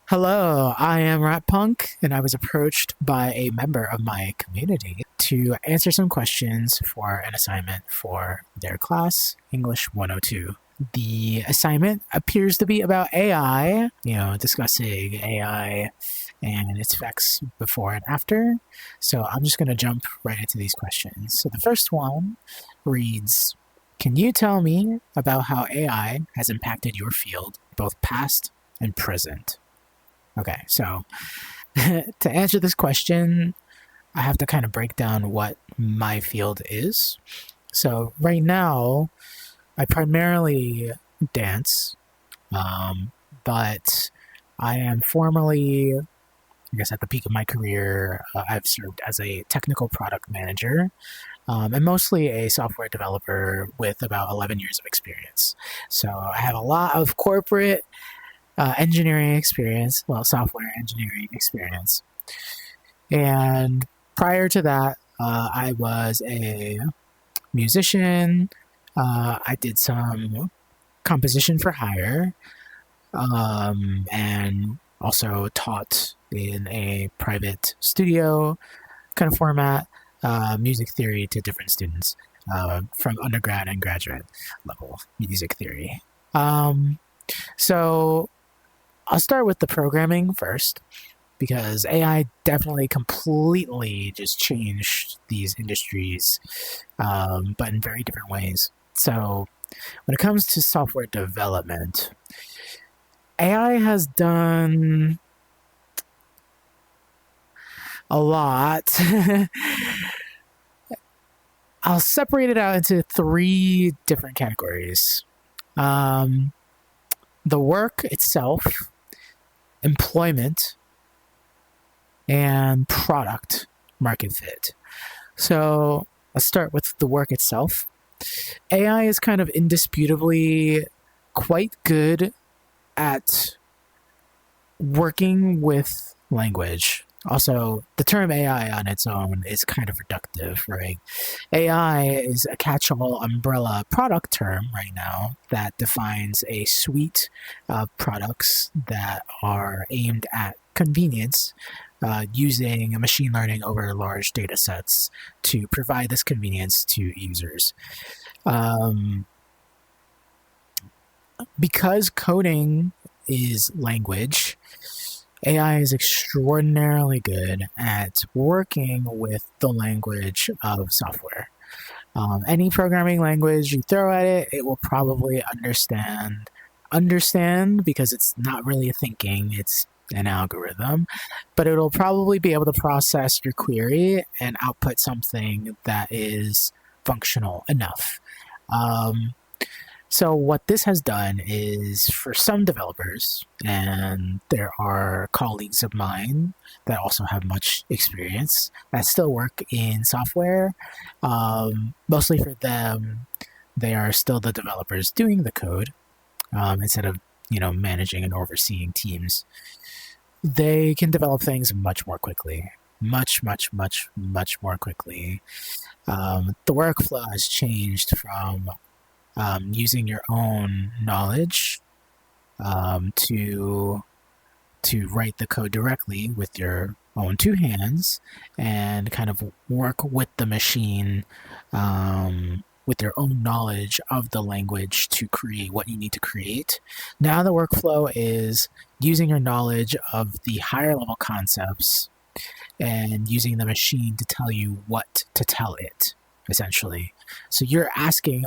Hello, I am Rat Punk, and I was approached by a member of my community to answer some questions for an assignment for their class, English 102. The assignment appears to be about AI, discussing AI and its effects before and after. So I'm just going to jump right into these questions. So the first one reads, can you tell me about how AI has impacted your field, both past and present? Okay, so to answer this question, I have to kind of break down what my field is. So right now, I primarily dance, but I am formerly, I guess, at the peak of my career, I've served as a technical product manager and mostly a software developer with about 11 years of experience. So I have a lot of corporate engineering experience, software engineering experience. And prior to that, I was a musician. I did some composition for hire and also taught in a private studio kind of format, music theory to different students from undergrad and graduate level music theory. So I'll start with the programming first, because AI definitely completely just changed these industries, but in very different ways. So when it comes to software development, AI has done a lot. I'll separate it out into three different categories. The work itself, employment, and product market fit. So let's start with the work itself. AI is kind of indisputably quite good at working with language. Also, the term AI on its own is kind of reductive, right? AI is a catch-all umbrella product term right now that defines a suite of products that are aimed at convenience, using machine learning over large data sets to provide this convenience to users. Because coding is language, AI is extraordinarily good at working with the language of software. Any programming language you throw at it, it will probably understand because it's not really thinking, it's an algorithm, but it'll probably be able to process your query and output something that is functional enough. So what this has done is, for some developers, and there are colleagues of mine that also have much experience that still work in software, mostly for them, they are still the developers doing the code instead of managing and overseeing teams. They can develop things much more quickly, much more quickly. The workflow has changed from using your own knowledge to write the code directly with your own two hands and kind of work with the machine with your own knowledge of the language to create what you need to create. Now the workflow is using your knowledge of the higher level concepts and using the machine to tell you what to tell it, essentially. So you're asking,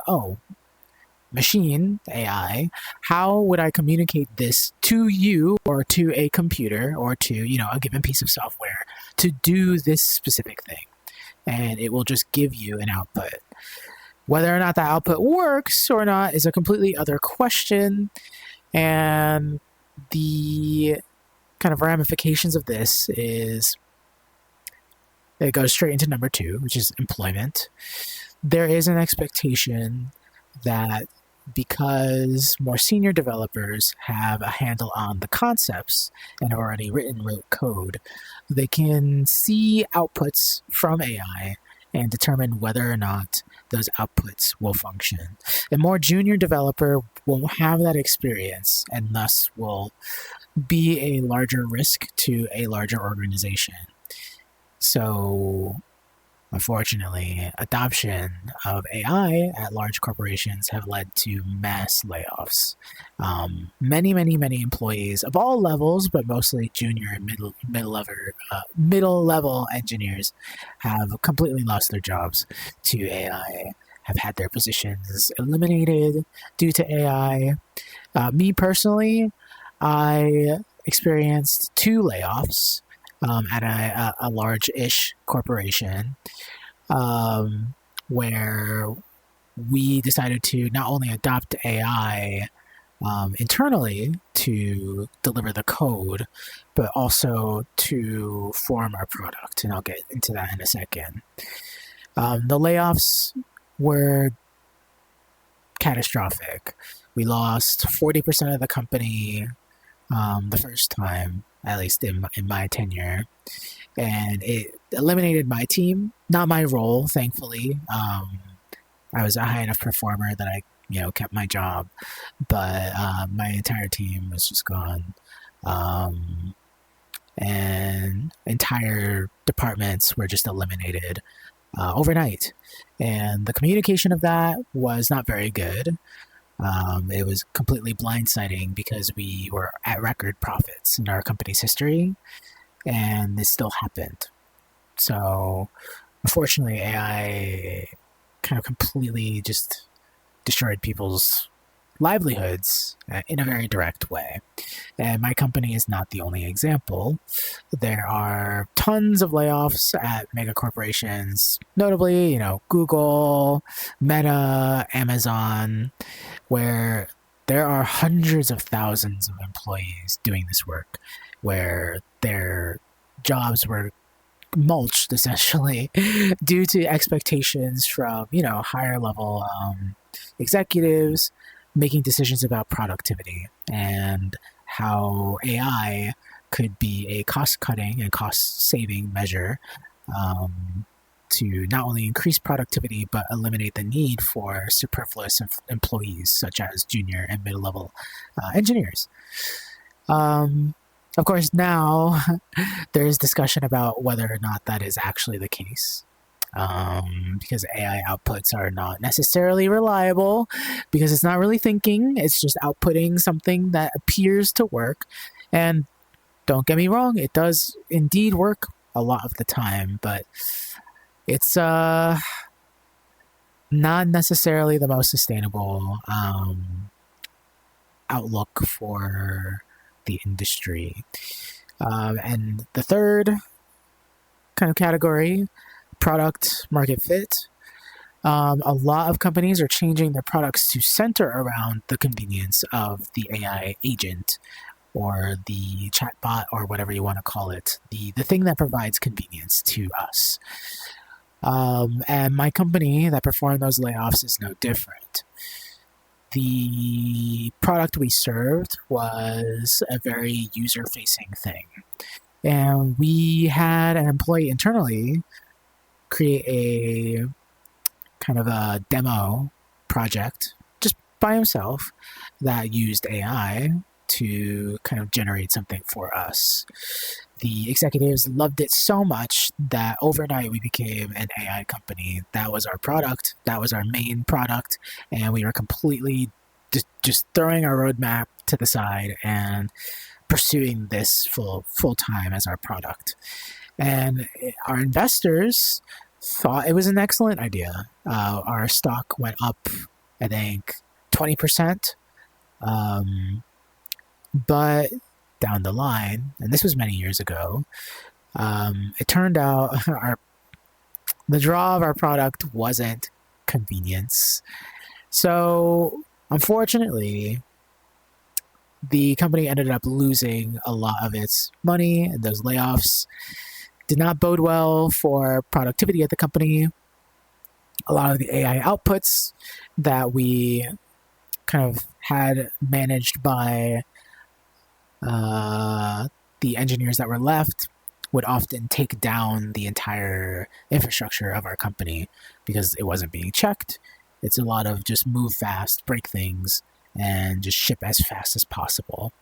machine, AI, how would I communicate this to you or to a computer or to, a given piece of software to do this specific thing? And it will just give you an output. Whether or not that output works or not is a completely other question. And the kind of ramifications of this is, it goes straight into number two, which is employment. There is an expectation that because more senior developers have a handle on the concepts and have already wrote code, they can see outputs from AI and determine whether or not those outputs will function. A more junior developer won't have that experience and thus will be a larger risk to a larger organization. So unfortunately, adoption of AI at large corporations have led to mass layoffs. Many employees of all levels, but mostly junior and middle level engineers, have completely lost their jobs to AI. Have had their positions eliminated due to AI. Me personally, I experienced two layoffs at a large-ish corporation, where we decided to not only adopt AI internally to deliver the code, but also to form our product. And I'll get into that in a second. The layoffs were catastrophic. We lost 40% of the company the first time, at least in my tenure. And it eliminated my team, not my role, thankfully. I was a high enough performer that I, kept my job, but my entire team was just gone. And entire departments were just eliminated overnight. And the communication of that was not very good. It was completely blindsiding because we were at record profits in our company's history, and this still happened. So, unfortunately, AI kind of completely just destroyed people's livelihoods in a very direct way. And my company is not the only example. There are tons of layoffs at mega corporations, notably, Google, Meta, Amazon, where there are hundreds of thousands of employees doing this work, where their jobs were mulched essentially due to expectations from higher level executives making decisions about productivity and how AI could be a cost-cutting and cost-saving measure to not only increase productivity but eliminate the need for superfluous employees such as junior and middle-level engineers. Of course, now there's discussion about whether or not that is actually the case. Because AI outputs are not necessarily reliable, because it's not really thinking, it's just outputting something that appears to work. And don't get me wrong, it does indeed work a lot of the time, but it's not necessarily the most sustainable outlook for the industry. And the third kind of category, product market fit. A lot of companies are changing their products to center around the convenience of the AI agent or the chatbot or whatever you want to call it, the thing that provides convenience to us. And my company that performed those layoffs is no different. The product we served was a very user-facing thing. And we had an employee internally create a kind of a demo project just by himself that used AI to kind of generate something for us. The executives loved it so much that overnight we became an AI company. That was our product. That was our main product. And we were completely just throwing our roadmap to the side and pursuing this full time as our product. And our investors thought it was an excellent idea. Our stock went up, I think, 20%. But down the line, and this was many years ago, it turned out the draw of our product wasn't convenience. So, unfortunately, the company ended up losing a lot of its money, and those layoffs did not bode well for productivity at the company. A lot of the AI outputs that we kind of had managed by the engineers that were left would often take down the entire infrastructure of our company because it wasn't being checked. It's a lot of just move fast, break things, and just ship as fast as possible.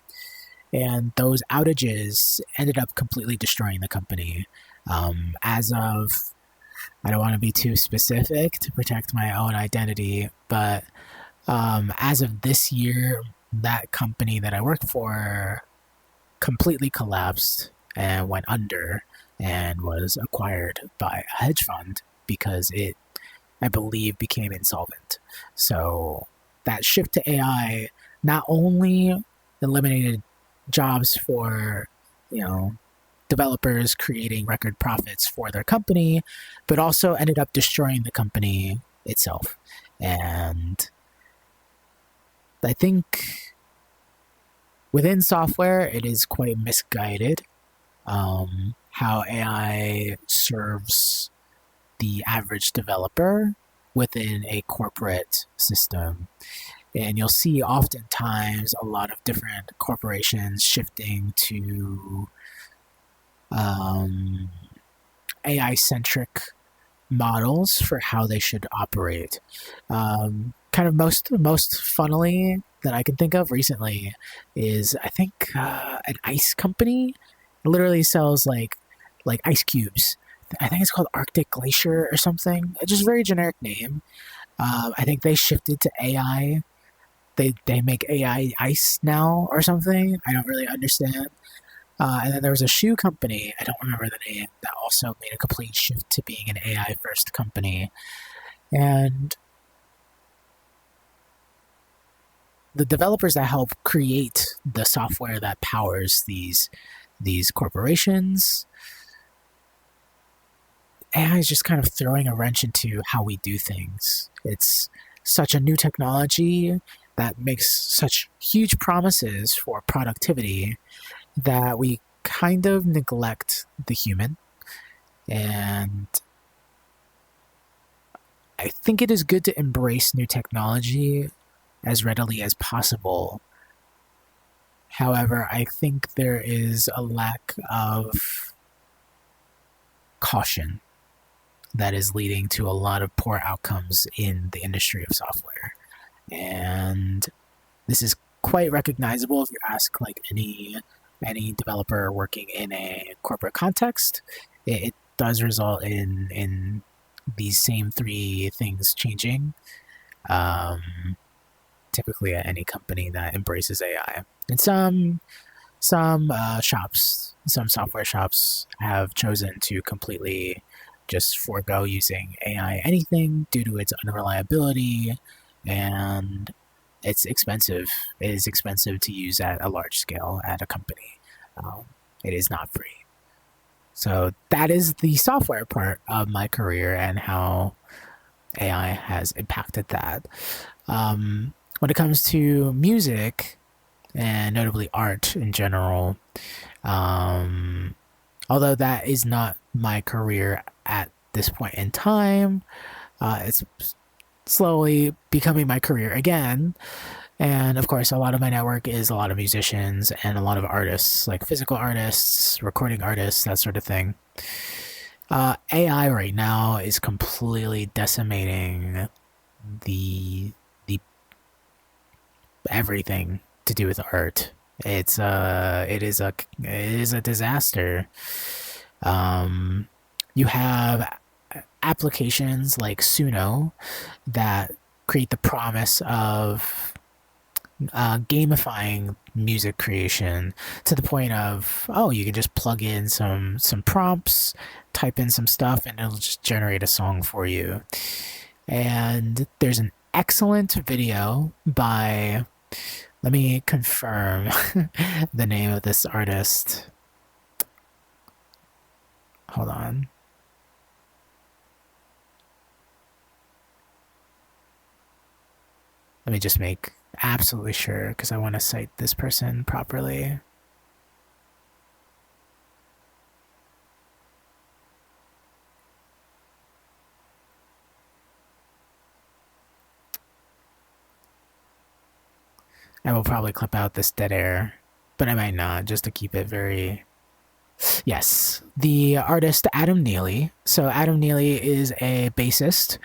And those outages ended up completely destroying the company. As of, I don't want to be too specific to protect my own identity, but as of this year, that company that I work for completely collapsed and went under and was acquired by a hedge fund because it, I believe, became insolvent. So that shift to AI not only eliminated jobs for, you know, developers creating record profits for their company, but also ended up destroying the company itself. And I think within software, it is quite misguided how AI serves the average developer within a corporate system. And you'll see oftentimes a lot of different corporations shifting to AI centric models for how they should operate. Kind of most funnily that I can think of recently is, I think, an ice company. It literally sells like ice cubes. I think it's called Arctic Glacier or something. It's just a very generic name. I think they shifted to AI. They make AI ice now or something. I don't really understand. And then there was a shoe company, I don't remember the name, that also made a complete shift to being an AI first company. And the developers that help create the software that powers these corporations, AI is just kind of throwing a wrench into how we do things. It's such a new technology that makes such huge promises for productivity that we kind of neglect the human. And I think it is good to embrace new technology as readily as possible. However, I think there is a lack of caution that is leading to a lot of poor outcomes in the industry of software. And this is quite recognizable if you ask like any developer working in a corporate context. It does result in these same three things changing. Typically at any company that embraces AI. And some shops, some software shops have chosen to completely just forego using AI anything due to its unreliability, and it's expensive. It is expensive to use at a large scale at a company. It is not free. So that is the software part of my career and how AI has impacted that. When it comes to music, and notably art in general, although that is not my career at this point in time, it's slowly becoming my career again. And of course, a lot of my network is a lot of musicians and a lot of artists, like physical artists, recording artists, that sort of thing. AI right now is completely decimating the everything to do with art. It is a disaster. You have applications like Suno that create the promise of gamifying music creation to the point of, oh, you can just plug in some prompts, type in some stuff, and it'll just generate a song for you. And there's an excellent video by, let me confirm the name of this artist. Hold on. Let me just make absolutely sure because I want to cite this person properly. I will probably clip out this dead air, but I might not, just to keep it very... Yes, the artist Adam Neely. So Adam Neely is a bassist,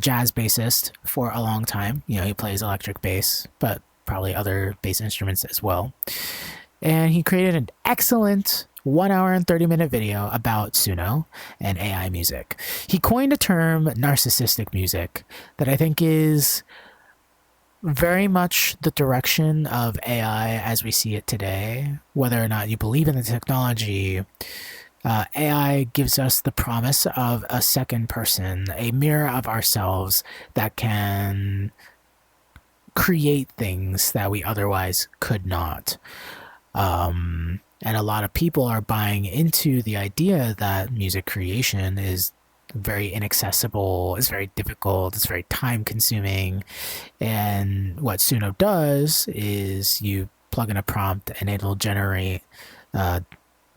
jazz bassist for a long time. You know, he plays electric bass, but probably other bass instruments as well. And he created an excellent 1 hour and 30-minute video about Suno and AI music. He coined a term, narcissistic music, that I think is very much the direction of AI as we see it today. Whether or not you believe in the technology, AI gives us the promise of a second person, a mirror of ourselves that can create things that we otherwise could not. And a lot of people are buying into the idea that music creation is very inaccessible, it's very difficult, it's very time consuming. And what Suno does is you plug in a prompt and it'll generate uh,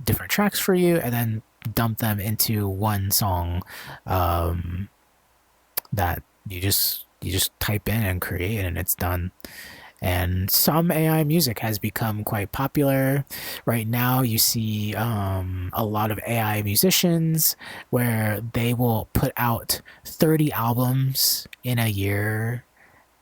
different tracks for you and then dump them into one song that you just type in and create and it's done. And some AI music has become quite popular. Right now, you see a lot of AI musicians where they will put out 30 albums in a year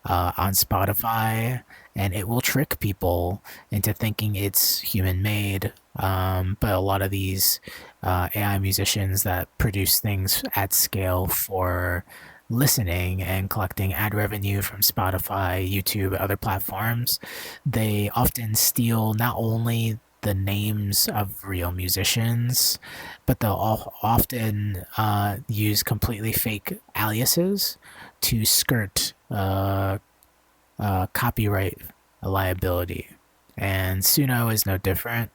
on Spotify, and it will trick people into thinking it's human made. But a lot of these AI musicians that produce things at scale for listening and collecting ad revenue from Spotify, YouTube, other platforms, they often steal not only the names of real musicians, but they'll often use completely fake aliases to skirt copyright liability. And Suno is no different.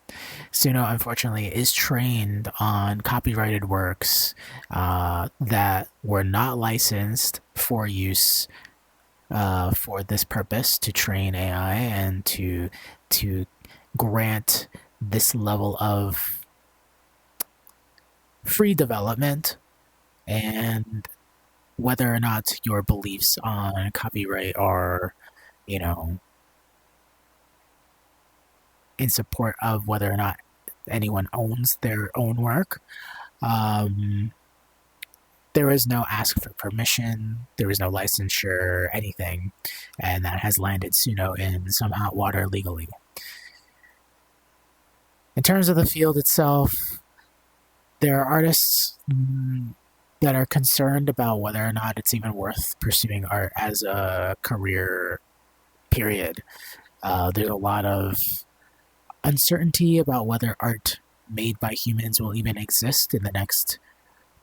Suno, unfortunately, is trained on copyrighted works that were not licensed for use for this purpose to train AI and to grant this level of free development. And whether or not your beliefs on copyright are, you know, in support of whether or not anyone owns their own work. There is no ask for permission, there is no licensure, anything, and that has landed Suno in some hot water legally. In terms of the field itself, there are artists that are concerned about whether or not it's even worth pursuing art as a career, period. There's a lot of uncertainty about whether art made by humans will even exist in the next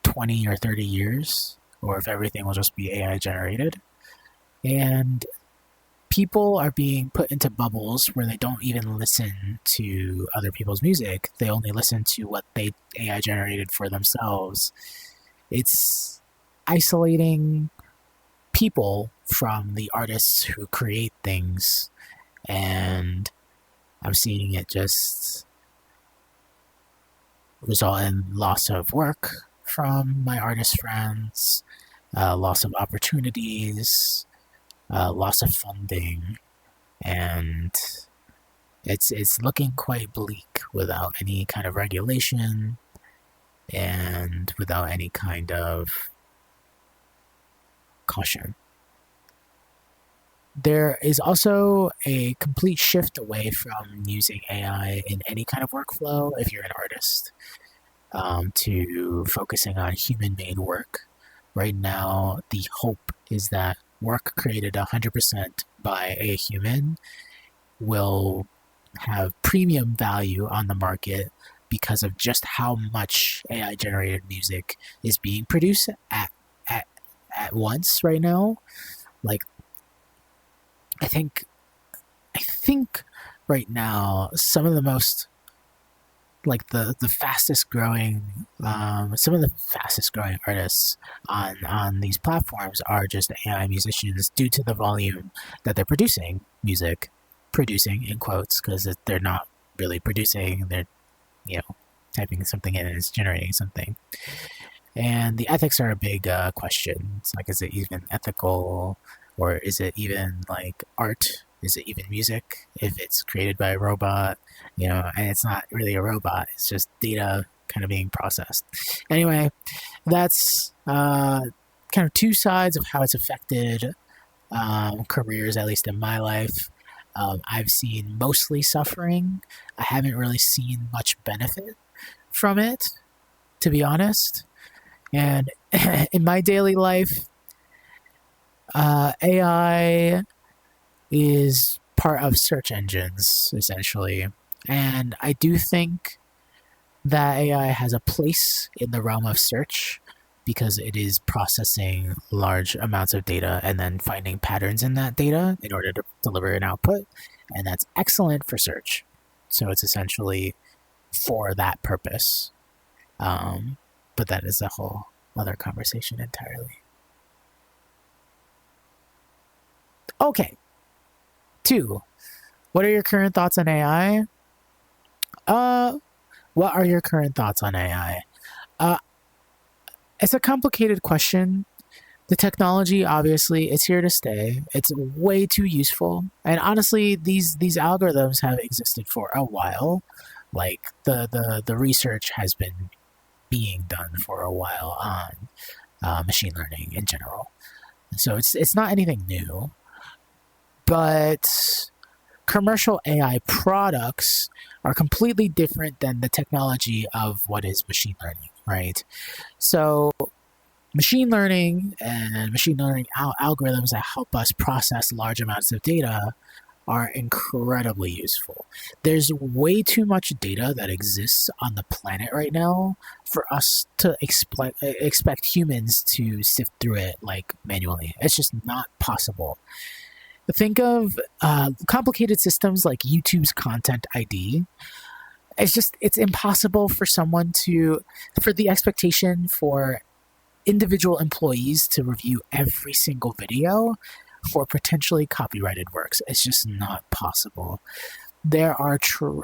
20 or 30 years, or if everything will just be AI generated. And people are being put into bubbles where they don't even listen to other people's music. They only listen to what they AI generated for themselves. It's isolating people from the artists who create things, and I'm seeing it just result in loss of work from my artist friends, loss of opportunities, loss of funding, and it's looking quite bleak without any kind of regulation and without any kind of caution. There is also a complete shift away from using AI in any kind of workflow if you're an artist, to focusing on human made work. Right now, the hope is that work created 100% by a human will have premium value on the market because of just how much AI generated music is being produced at once right now. Like, I think right now some of the most, like, the fastest growing some of the fastest growing artists on these platforms are just AI musicians due to the volume that they're producing in quotes, because they're not really producing, they're, typing something in and it's generating something. And the ethics are a big question. It's like, is it even ethical, or is it even like art? Is it even music if it's created by a robot? And it's not really a robot. It's just data kind of being processed. Anyway, that's kind of two sides of how it's affected careers, at least in my life. I've seen mostly suffering. I haven't really seen much benefit from it, to be honest. And in my daily life, AI is part of search engines, essentially. And I do think that AI has a place in the realm of search because it is processing large amounts of data and then finding patterns in that data in order to deliver an output. And that's excellent for search. So it's essentially for that purpose. But that is a whole other conversation entirely. Okay. 2. What are your current thoughts on AI? What are your current thoughts on AI? It's a complicated question. The technology, obviously, it's here to stay. It's way too useful, and honestly, these algorithms have existed for a while. Like the research has been being done for a while on machine learning in general. So it's not anything new, but commercial AI products are completely different than the technology of what is machine learning, right? So machine learning and machine learning algorithms that help us process large amounts of data are incredibly useful. There's way too much data that exists on the planet right now for us to expect humans to sift through it like manually. It's just not possible. Think of complicated systems like YouTube's Content ID. It's impossible for for the expectation for individual employees to review every single video for potentially copyrighted works. It's just not possible. There are,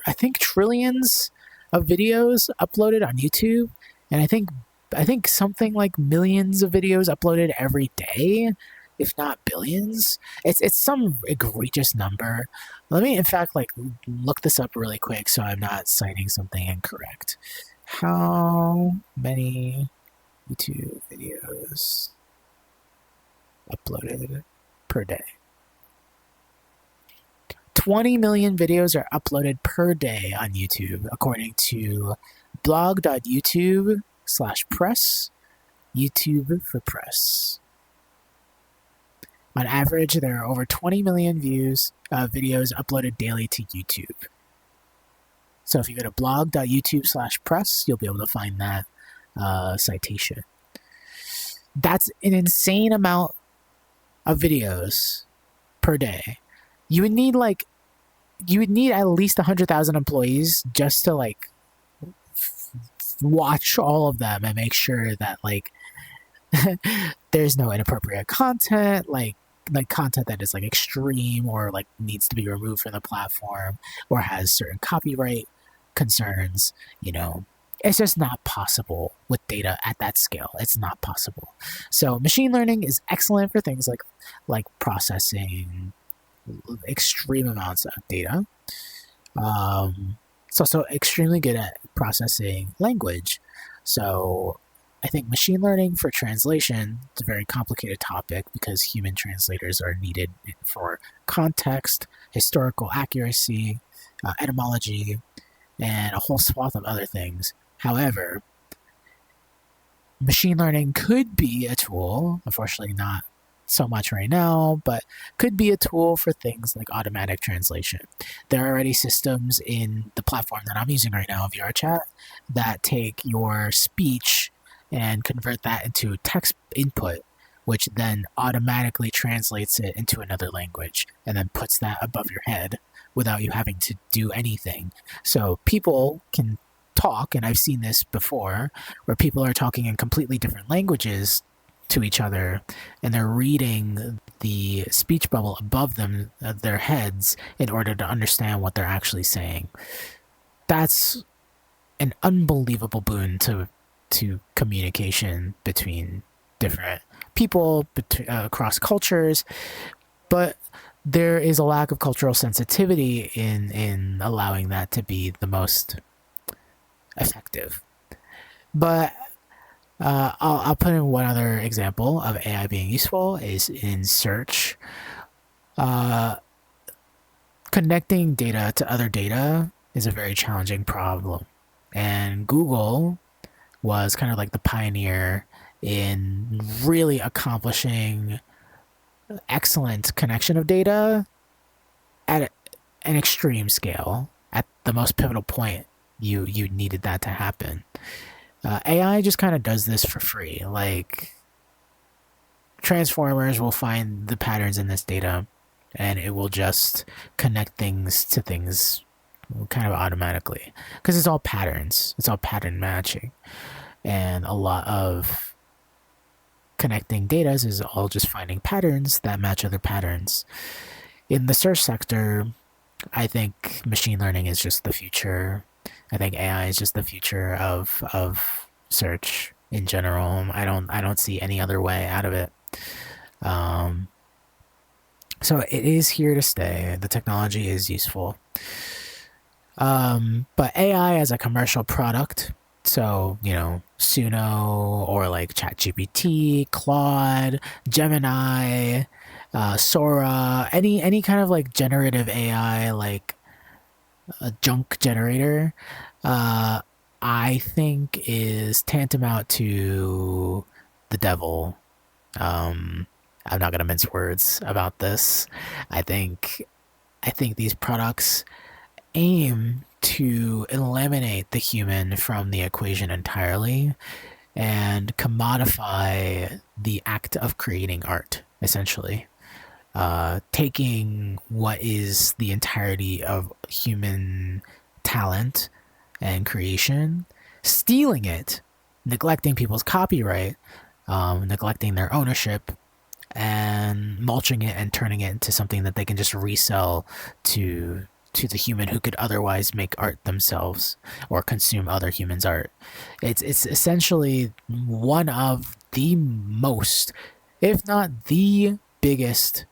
I think, trillions of videos uploaded on YouTube, and I think something like millions of videos uploaded every day, if not billions. It's some egregious number. Let me, in fact, look this up really quick so I'm not citing something incorrect. How many YouTube videos uploaded per day? 20 million videos are uploaded per day on YouTube, according to blog.youtube/press, YouTube for Press. On average, there are over 20 million videos uploaded daily to YouTube. So if you go to blog.youtube/press, you'll be able to find that citation. That's an insane amount of videos per day. You would need at least 100,000 employees just to watch all of them and make sure that there's no inappropriate content, like content that is extreme or needs to be removed from the platform or has certain copyright concerns. It's just not possible with data at that scale. It's not possible. So machine learning is excellent for things like processing extreme amounts of data. It's also extremely good at processing language. So I think machine learning for translation is a very complicated topic because human translators are needed for context, historical accuracy, etymology, and a whole swath of other things. However, machine learning could be a tool, unfortunately not so much right now, but could be a tool for things like automatic translation. There are already systems in the platform that I'm using right now, vrchat, that take your speech and convert that into text input, which then automatically translates it into another language and then puts that above your head without you having to do anything. So people can talk, and I've seen this before, where people are talking in completely different languages to each other, and they're reading the speech bubble above them, their heads, in order to understand what they're actually saying. That's an unbelievable boon to communication between different people, across cultures, but there is a lack of cultural sensitivity in allowing that to be the most effective. But I'll put in one other example of AI being useful is in search. connecting data to other data is a very challenging problem. And Google was kind of like the pioneer in really accomplishing excellent connection of data at an extreme scale at the most pivotal point you needed that to happen. AI just kind of does this for free. Like transformers will find the patterns in this data and it will just connect things to things kind of automatically because it's all patterns, it's all pattern matching, and a lot of connecting data is all just finding patterns that match other patterns. In the search sector, I think machine learning is just the future. I think AI is just the future of search in general. I don't see any other way out of it. Um, so it is here to stay. The technology is useful. But AI as a commercial product, so Suno or like ChatGPT, Claude, Gemini, Sora, any kind of like generative AI, like a junk generator, uh, I think is tantamount to the devil. Um, I'm not gonna mince words about this. I think I think these products aim to eliminate the human from the equation entirely and commodify the act of creating art, essentially. Taking what is the entirety of human talent and creation, stealing it, neglecting people's copyright, neglecting their ownership, and mulching it and turning it into something that they can just resell to the human who could otherwise make art themselves or consume other humans' art. It's essentially one of the most, if not the biggest,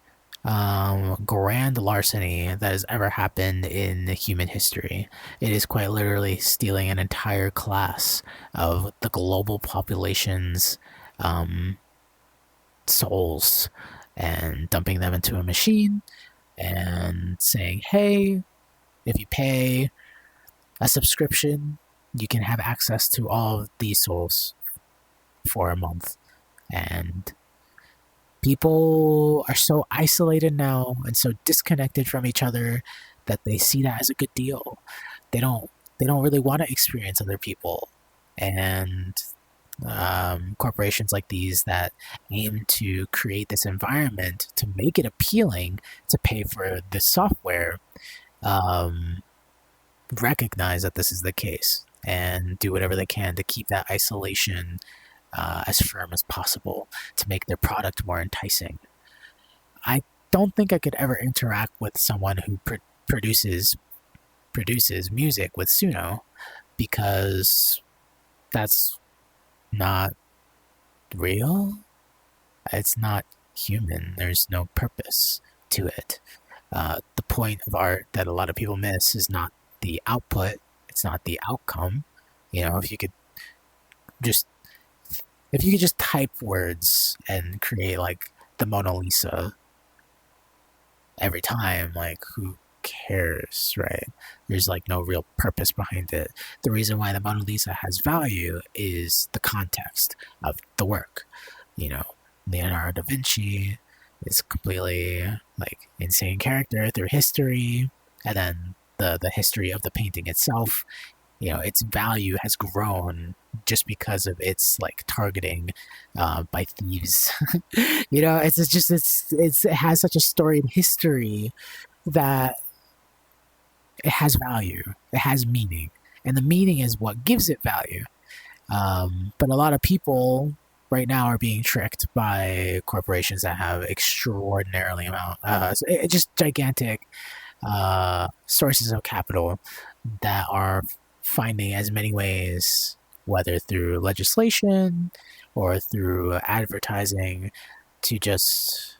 grand larceny that has ever happened in human history. It is quite literally stealing an entire class of the global population's um, souls and dumping them into a machine and saying, hey, if you pay a subscription, you can have access to all of these souls for a month. And people are so isolated now and so disconnected from each other that they see that as a good deal. They don't they don't really want to experience other people. And corporations like these that aim to create this environment to make it appealing to pay for the software um, recognize that this is the case and do whatever they can to keep that isolation as firm as possible to make their product more enticing. I don't think I could ever interact with someone who produces music with Suno because that's not real. It's not human. There's no purpose to it. The point of art that a lot of people miss is not the output, it's not the outcome. If you could just type words and create like the Mona Lisa every time, like who cares, right? There's like no real purpose behind it. The reason why the Mona Lisa has value is the context of the work. Leonardo da Vinci is completely like insane character through history, and then the history of the painting itself. Its value has grown just because of its like targeting by thieves. It has such a storied history that it has value, it has meaning, and the meaning is what gives it value. But a lot of people right now are being tricked by corporations that have extraordinarily just gigantic sources of capital that are finding as many ways, whether through legislation or through advertising, to just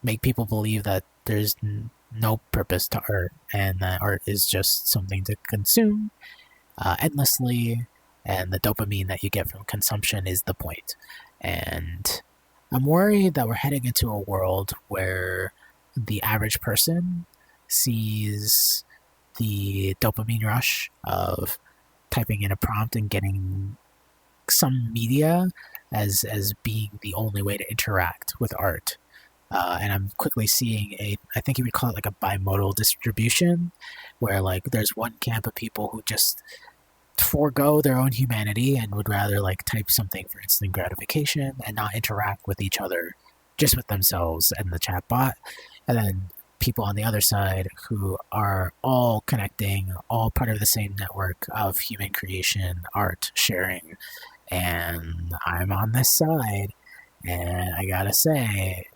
make people believe that there's no purpose to art and that art is just something to consume endlessly, and the dopamine that you get from consumption is the point. And I'm worried that we're heading into a world where the average person sees the dopamine rush of typing in a prompt and getting some media as being the only way to interact with art. And I'm quickly seeing I think you would call it like a bimodal distribution, where like there's one camp of people who just forego their own humanity and would rather like type something for instant gratification and not interact with each other, just with themselves and the chatbot. And then people on the other side who are all connecting, all part of the same network of human creation, art, sharing. And I'm on this side. And I gotta say,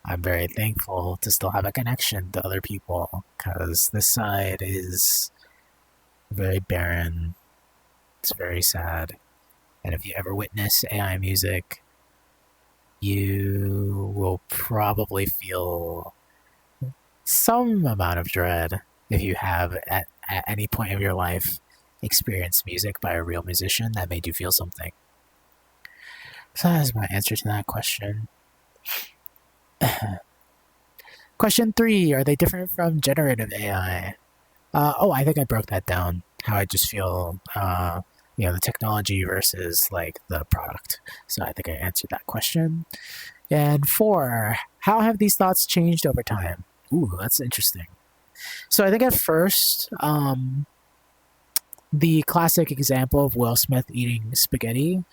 I'm very thankful to still have a connection to other people, because this side is very barren. It's very sad. And if you ever witness AI music, you will probably feel some amount of dread if you have at any point of your life experienced music by a real musician that made you feel something. So that is my answer to that question. Question 3, are they different from generative AI? I think I broke that down. How I just feel, the technology versus like the product. So I think I answered that question. And 4, how have these thoughts changed over time? Ooh, that's interesting. So I think at first, the classic example of Will Smith eating spaghetti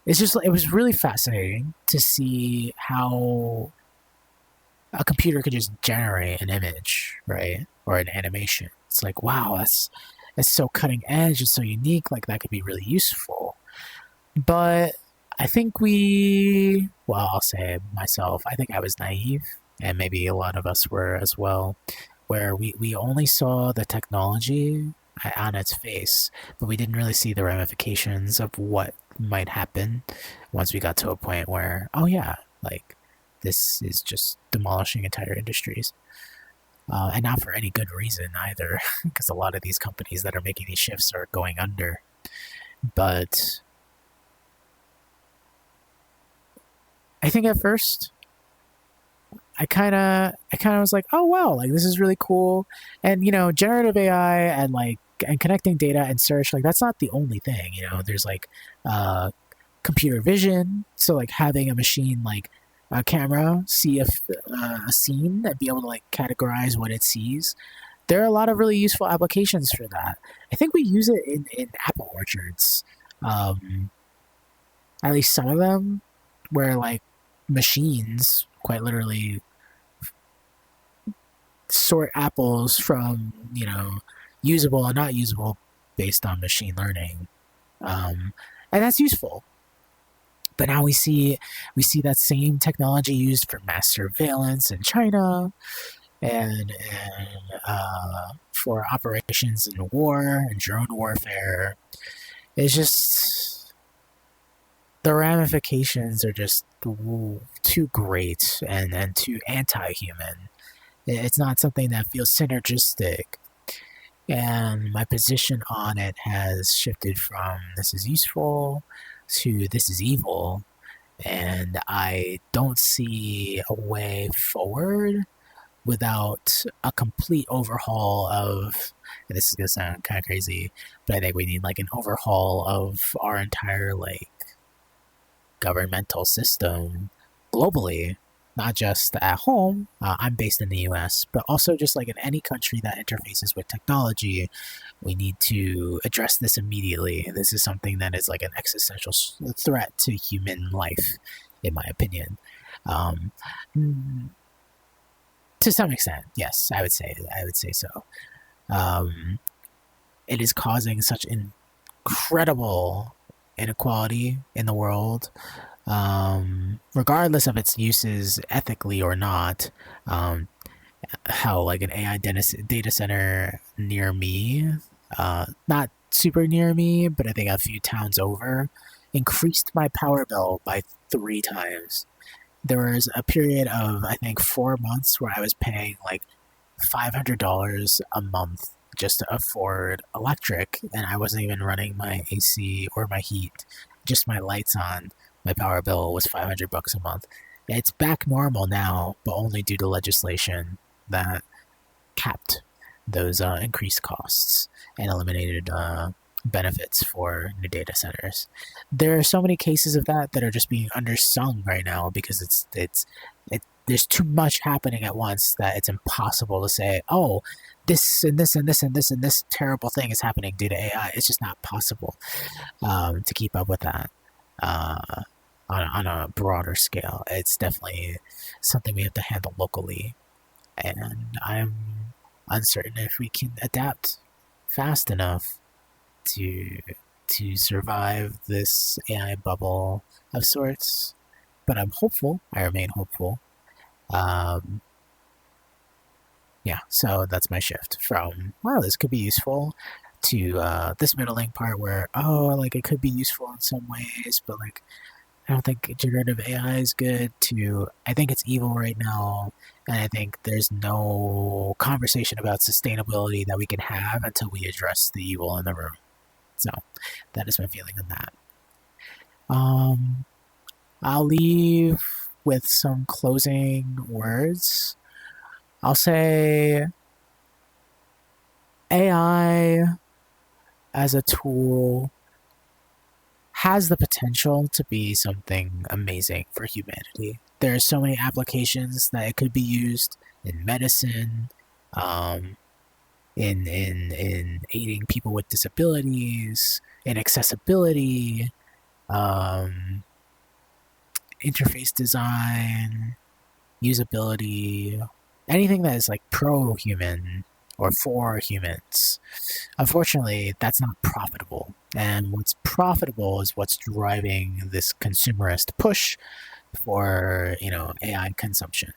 it was really fascinating to see how a computer could just generate an image, right? Or an animation. It's like, wow, that's so cutting edge, it's so unique, like that could be really useful. But I think I'll say myself, I think I was naive, and maybe a lot of us were as well, where we only saw the technology on its face, but we didn't really see the ramifications of what might happen once we got to a point where, oh yeah, like this is just demolishing entire industries. And not for any good reason either, because a lot of these companies that are making these shifts are going under. But I think at first, I kind of was like, oh wow, like this is really cool. And generative AI and connecting data and search, like that's not the only thing. There's like computer vision, so like having a machine like a camera see a scene and be able to like categorize what it sees. There are a lot of really useful applications for that. I think we use it in apple orchards, at least some of them, where like machines quite literally sort apples from usable and not usable based on machine learning, and that's useful. But now we see that same technology used for mass surveillance in China, and for operations in war and drone warfare. It's just the ramifications are just too great and too anti-human. It's not something that feels synergistic. And my position on it has shifted from this is useful to this is evil. And I don't see a way forward without a complete overhaul of, and this is going to sound kind of crazy, but I think we need like an overhaul of our entire like governmental system globally, not just at home. I'm based in the US, but also just like in any country that interfaces with technology, we need to address this immediately. This is something that is like an existential threat to human life, in my opinion. To some extent, yes, I would say so. It is causing such incredible inequality in the world, regardless of its uses ethically or not. How like an AI data center near me, not super near me, but I think a few towns over, increased my power bill by 3 times. There was a period of I think 4 months where I was paying like $500 a month just to afford electric, and I wasn't even running my AC or my heat, just my lights on. my power bill was $500 a month. It's back normal now, but only due to legislation that capped those increased costs and eliminated benefits for new data centers. There are so many cases of that are just being undersung right now because there's too much happening at once that it's impossible to say, oh, this and this and this and this and this terrible thing is happening due to AI. It's just not possible to keep up with that on a broader scale. It's definitely something we have to handle locally, and I'm uncertain if we can adapt fast enough to survive this AI bubble of sorts. But I'm hopeful. I remain hopeful. Um, yeah, so that's my shift from, wow, this could be useful, to this middling part where, oh, like it could be useful in some ways, but like I don't think generative AI is good, to I think it's evil right now, and I think there's no conversation about sustainability that we can have until we address the evil in the room. So that is my feeling on that. I'll leave with some closing words. I'll say AI as a tool has the potential to be something amazing for humanity. There are so many applications that it could be used in medicine, in aiding people with disabilities, in accessibility, interface design, usability, anything that is like pro-human or for humans. Unfortunately, that's not profitable. And what's profitable is what's driving this consumerist push for, AI consumption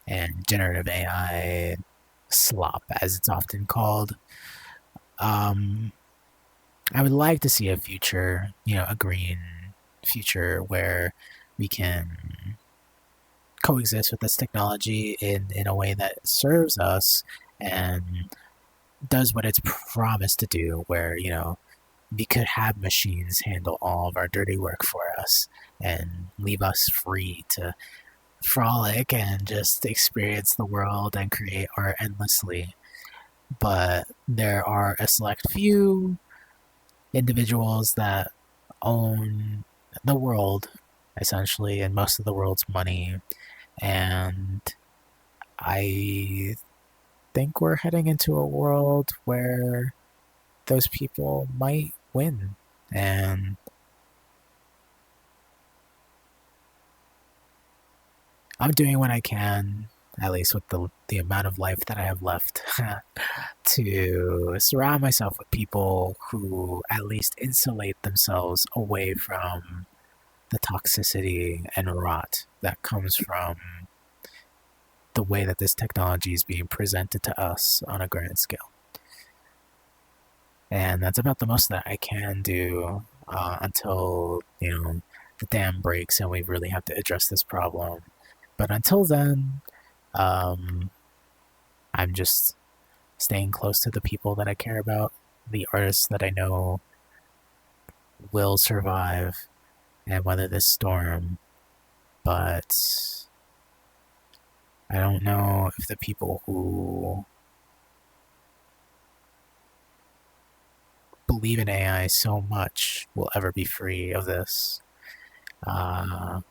and generative AI slop, as it's often called. I would like to see a future, a green future where we can coexist with this technology in a way that serves us and does what it's promised to do, where, we could have machines handle all of our dirty work for us and leave us free to frolic and just experience the world and create art endlessly. But there are a select few individuals that own the world, essentially, and most of the world's money. And I think we're heading into a world where those people might win. And I'm doing what I can, at least with the amount of life that I have left, to surround myself with people who at least insulate themselves away from the toxicity and rot that comes from the way that this technology is being presented to us on a grand scale. And that's about the most that I can do until, the dam breaks and we really have to address this problem. But until then, I'm just staying close to the people that I care about, the artists that I know will survive and weather this storm. But I don't know if the people who believe in AI so much will ever be free of this. I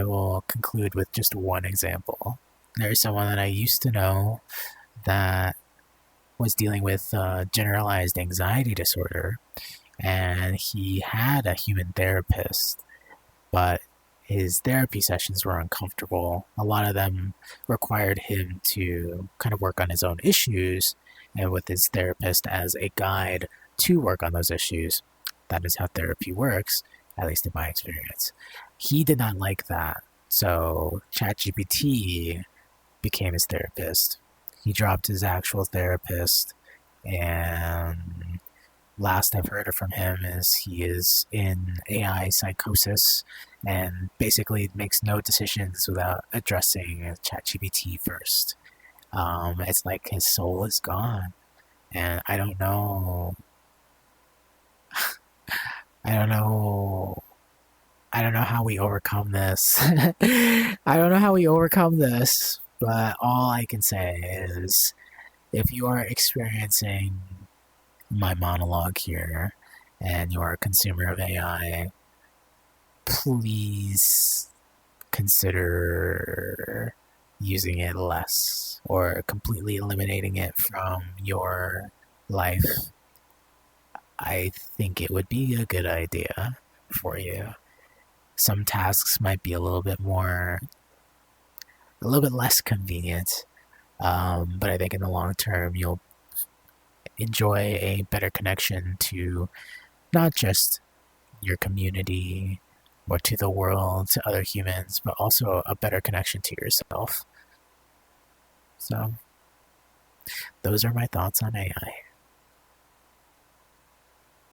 will conclude with just one example. There's someone that I used to know that was dealing with generalized anxiety disorder, and he had a human therapist, but his therapy sessions were uncomfortable. A lot of them required him to kind of work on his own issues, and with his therapist as a guide to work on those issues. That is how therapy works, at least in my experience. He did not like that, so ChatGPT became his therapist. He dropped his actual therapist, and last I've heard from him is he is in AI psychosis and basically makes no decisions without addressing ChatGPT first. It's like his soul is gone, and I don't know. I don't know I don't know how we overcome this. I don't know how we overcome this, but all I can say is if you are experiencing my monologue here and you're a consumer of AI, please consider using it less or completely eliminating it from your life. I think it would be a good idea for you. Some tasks might be a little bit less convenient, but I think in the long term you'll enjoy a better connection to not just your community or to the world, to other humans, but also a better connection to yourself. So, those are my thoughts on AI.